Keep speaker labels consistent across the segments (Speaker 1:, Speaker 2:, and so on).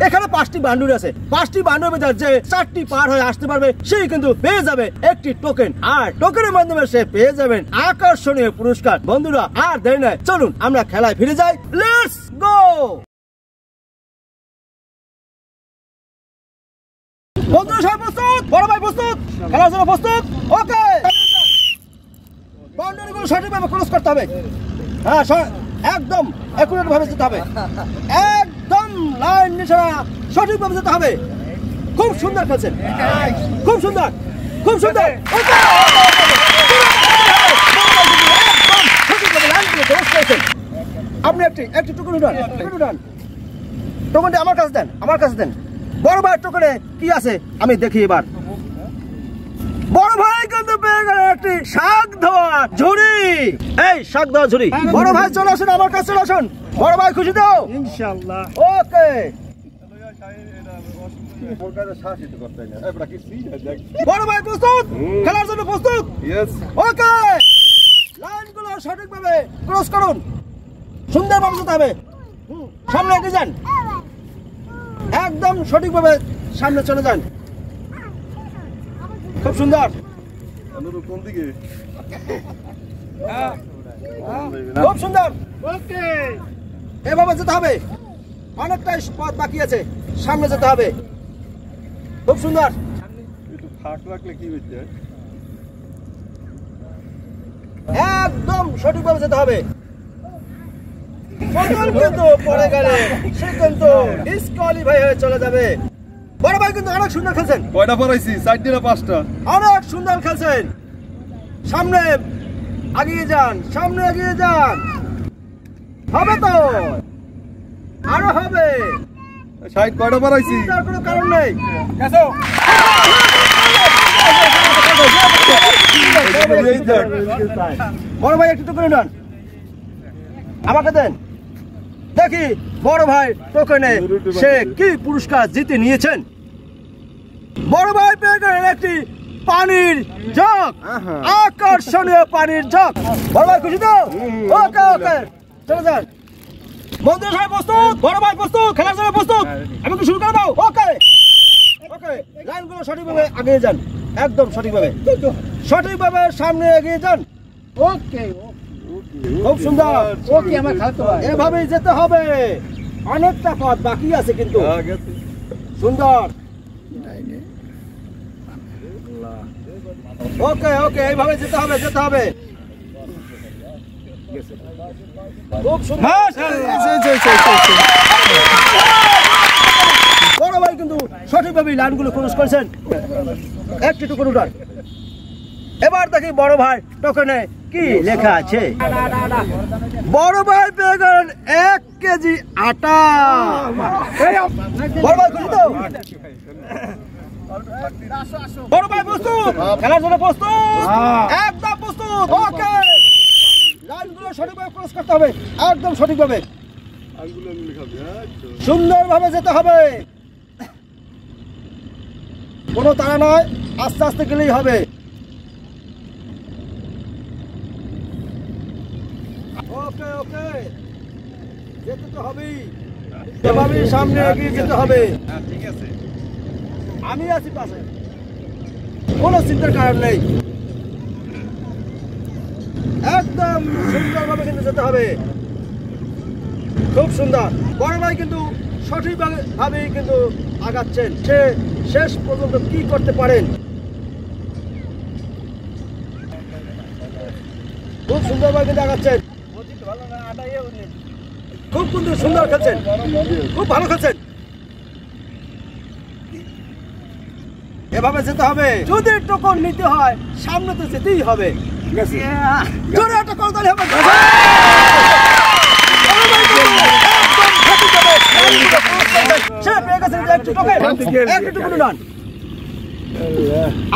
Speaker 1: এখানে 5টি বান্ডুর আছে, 5টি বান্ডুর ভিতর যে 4টি পার হয়ে আসতে পারবে সেই কিন্তু পেয়ে যাবে একটি টোকেন, আর টোকেনের মাধ্যমে সে পেয়ে যাবেন আকর্ষণীয় পুরস্কার। বন্ধুরা আর দেরি নয়, চলুন আমরা খেলায় ফিরে যাই। Let's go. বন্ধুরা সবাই প্রস্তুত? বড় ভাই প্রস্তুত? খেলার জন্য প্রস্তুত? ওকে। বাউন্ডারিগুলো সঠিকভাবে ক্রস করতে হবে। হ্যাঁ, একদম একুরেট ভাবে যেতে হবে, একদম লাইন নিশানা সঠিকভাবে যেতে হবে। খুব সুন্দর খেলছেন, খুব সুন্দর, খুব সুন্দর। আপনি একটি টোকেন উঠান, টোকেনটি আমার কাছে দেন, আমার কাছে দেন। বড় ভাই টোকেনে কি আছে আমি দেখি এবার। বড় ভাই কিন্তু পেয়ে গেল একটি শাক ধোয়া ঝুড়ি। এই শাক ধোয়া ঝুড়ি। বড় ভাই চলে আসুন, আমার কাছে চলে আসুন। বড় ভাই খুশি তো? ইনশাআল্লাহ। ওকে। বড় ভাই প্রস্তুত? খেলার জন্য প্রস্তুত? ওকে। লাইনগুলো সঠিকভাবে ক্রস করুন, সুন্দরভাবে যেতে হবে। সামনে এগিয়ে যান, একদম সঠিকভাবে সামনে চলে যান। খুব সুন্দর, খুব সুন্দর। ওকে, এভাবে যেতে হবে, অনেকটাই পথ বাকি আছে, সামনে যেতে হবে। খুব সুন্দর। একদম সঠিকভাবে যেতে হবে। কিন্তু পরে গেলে সে কিন্তু ডিসকোয়ালিফাই হয়ে চলে যাবে। বড় ভাই কিন্তু অনেক সুন্দর খেলছেন।
Speaker 2: কয়টা পড়াইছি? 4টি না 5টা?
Speaker 1: অনেক সুন্দর খেলছেন। সামনে এগিয়ে যান, সামনে এগিয়ে যান। হবে তো, আরো হবে।
Speaker 2: 60 কয়টা পড়াইছি?
Speaker 1: তার কোনো কারণ নেই। বড় ভাই একটু টোকেন দেন, আমাকে দেন। দেখি বড় ভাই টোকেনে সে কি পুরস্কার জিতে নিয়েছেন। বড় ভাই পেয়ে গেলেন একটি পানির জগ, আকর্ষণীয় পানির জগ। বড় ভাই খুশি তো? ওকে ওকে, চলে যান। বন্ধুরা সবাই প্রস্তুত? বড় ভাই প্রস্তুত? খেলার জন্য প্রস্তুত? আমি কি শুরু করে দাও? ওকে ওকে। লাইনগুলো সঠিকভাবে এগিয়ে যান, একদম সঠিকভাবে, সঠিকভাবে সামনে এগিয়ে যান। ওকে, খুব সুন্দর। ওকে, আমার খাওয়াতে হবে, এভাবেই যেতে হবে। অনেকটা পথ বাকি আছে কিন্তু। সুন্দর। ওকে ওকে, এইভাবে যেতে হবে, যেতে হবে। খুব সুন্দর। বড় ভাই কিন্তু সঠিকভাবে লাইনগুলো ক্রস করেছেন। একটি টোকেন উঠান। এবার দেখি বড় ভাই টোকেনে কি লেখা আছে। বড় ভাই পেয়ে গেলেন 1 কেজি আটা। বড় ভাই খুশি তো? বড় ভাই প্রস্তুত? খেলার জন্য প্রস্তুত? একদম প্রস্তুত। ওকে, লাইনগুলো সঠিকভাবে ক্রস করতে হবে, একদম সঠিকভাবে, সুন্দরভাবে যেতে হবে। কোনো তাড়া নয়, আস্তে আস্তে গেলেই হবে। ওকে ওকে, যেতে তো হবেই, এভাবেই সামনে এগিয়ে যেতে হবে।
Speaker 2: ঠিক আছে,
Speaker 1: আমি আছি পাশে, কোনো চিন্তার কারণ নেই। একদম সুন্দরভাবে কিন্তু যেতে হবে, খুব সুন্দর। বড় ভাই কিন্তু সঠিকভাবে কিন্তু আগাচ্ছেন। সে শেষ পর্যন্ত কি করতে পারেন, খুব সুন্দরভাবে কিন্তু আগাচ্ছেন। খুব কিন্তু সুন্দর খেলছেন, খুব ভালো খেলছেন। এভাবে যেতে হবে। যদি টোকন নিতে হয় সামনে তো যেতেই হবে। জোরে একটা করতালি হবে।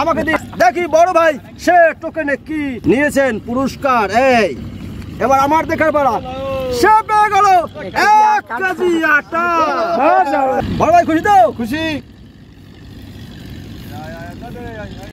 Speaker 1: আমাকে দেখি বড় ভাই সে টোকেনে কি নিয়েছেন পুরস্কার। এই এবার আমার দেখার পালা। সে পেয়ে গেল 1 কেজি আটা। বড় ভাই খুশি তো?
Speaker 2: খুশি।